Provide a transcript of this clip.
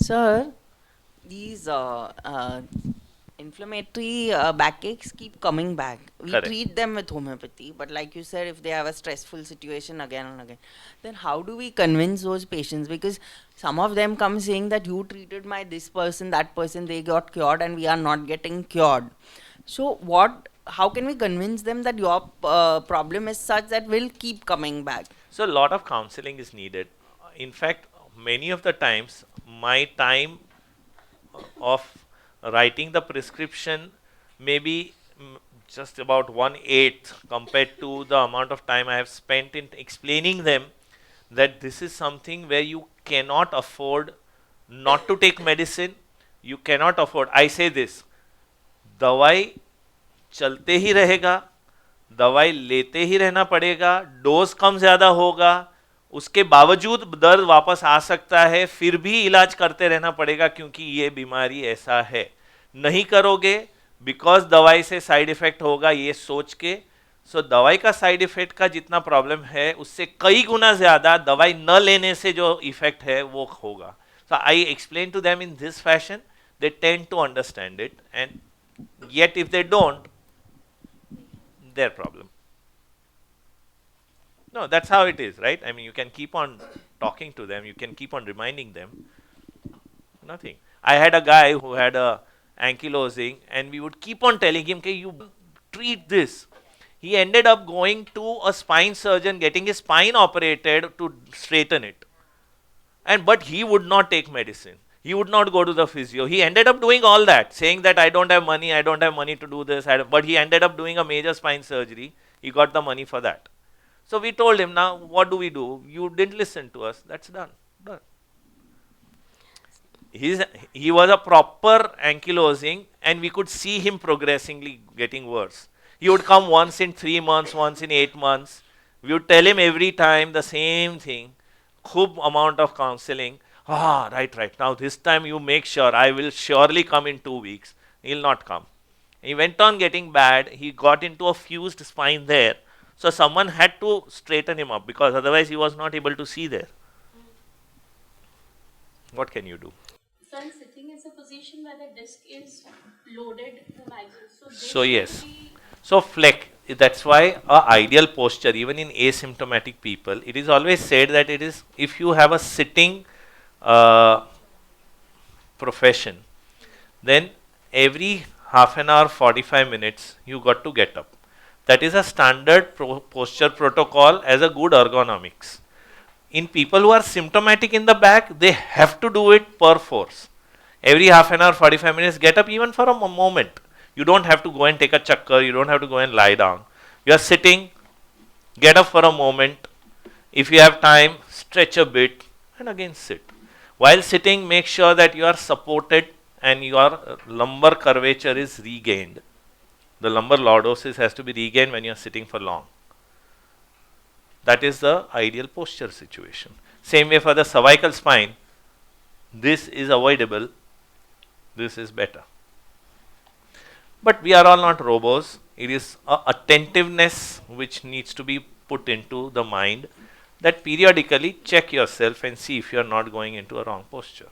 Sir, these inflammatory backaches keep coming back. We Correct. treat them with homeopathy, but like you said, if they have a stressful situation again and again, then how do we convince those patients? Because some of them come saying that you treated my this person, that person, they got cured, and we are not getting cured. So what? How can we convince them that your problem is such that will keep coming back? So a lot of counseling is needed. In fact, many of the times, my time of writing the prescription may be just about 1/8 compared to the amount of time I have spent in explaining them that this is something where you cannot afford not to take medicine. You cannot afford. I say this, दवाई चलते ही रहेगा, दवाई लेते ही रहना पड़ेगा, dose कम ज़्यादा होगा, उसके बावजूद दर्द वापस आ सकता है, फिर भी इलाज करते रहना पड़ेगा क्योंकि ये बीमारी ऐसा है. नहीं करोगे बिकॉज दवाई से साइड इफेक्ट होगा ये सोच के. सो दवाई का साइड इफेक्ट का जितना प्रॉब्लम है उससे कई गुना ज़्यादा दवाई न लेने से जो इफेक्ट है वो होगा. So I explain to them in this fashion, they tend to understand it, and yet if they don't, their problem. No, that's how it is, right? I mean, you can keep on talking to them, you can keep on reminding them. Nothing. I had a guy who had a ankylosing, and we would keep on telling him, okay, you treat this. He ended up going to a spine surgeon, getting his spine operated to straighten it. And but he would not take medicine. He would not go to the physio. He ended up doing all that, saying that I don't have money to do this. But he ended up doing a major spine surgery. He got the money for that. So we told him, now what do we do? You didn't listen to us. That's done. Done. He was a proper ankylosing, and we could see him progressively getting worse. He would come once in 3 months, once in 8 months. We would tell him every time the same thing. Khub amount of counseling. Ah, right. Now this time you make sure I will surely come in 2 weeks. He'll not come. He went on getting bad. He got into a fused spine there. So someone had to straighten him up because otherwise he was not able to see there. What can you do? So I'm sitting is a position where the disc is loaded the magazine. So So this should yes. be So flex. That's why a ideal posture, even in asymptomatic people, it is always said that it is if you have a sitting uh, profession, then every half an hour, 45 minutes, you got to get up. That is a standard posture protocol as a good ergonomics. In people who are symptomatic in the back, they have to do it per force. Every half an hour, 45 minutes, get up even for a moment. You don't have to go and take a chakkar, you don't have to go and lie down. You are sitting, get up for a moment. If you have time, stretch a bit and again sit. While sitting, make sure that you are supported and your lumbar curvature is regained. The lumbar lordosis has to be regained when you are sitting for long. That is the ideal posture situation. Same way for the cervical spine, this is avoidable, this is better. But we are all not robots. It is attentiveness which needs to be put into the mind, that periodically check yourself and see if you are not going into a wrong posture.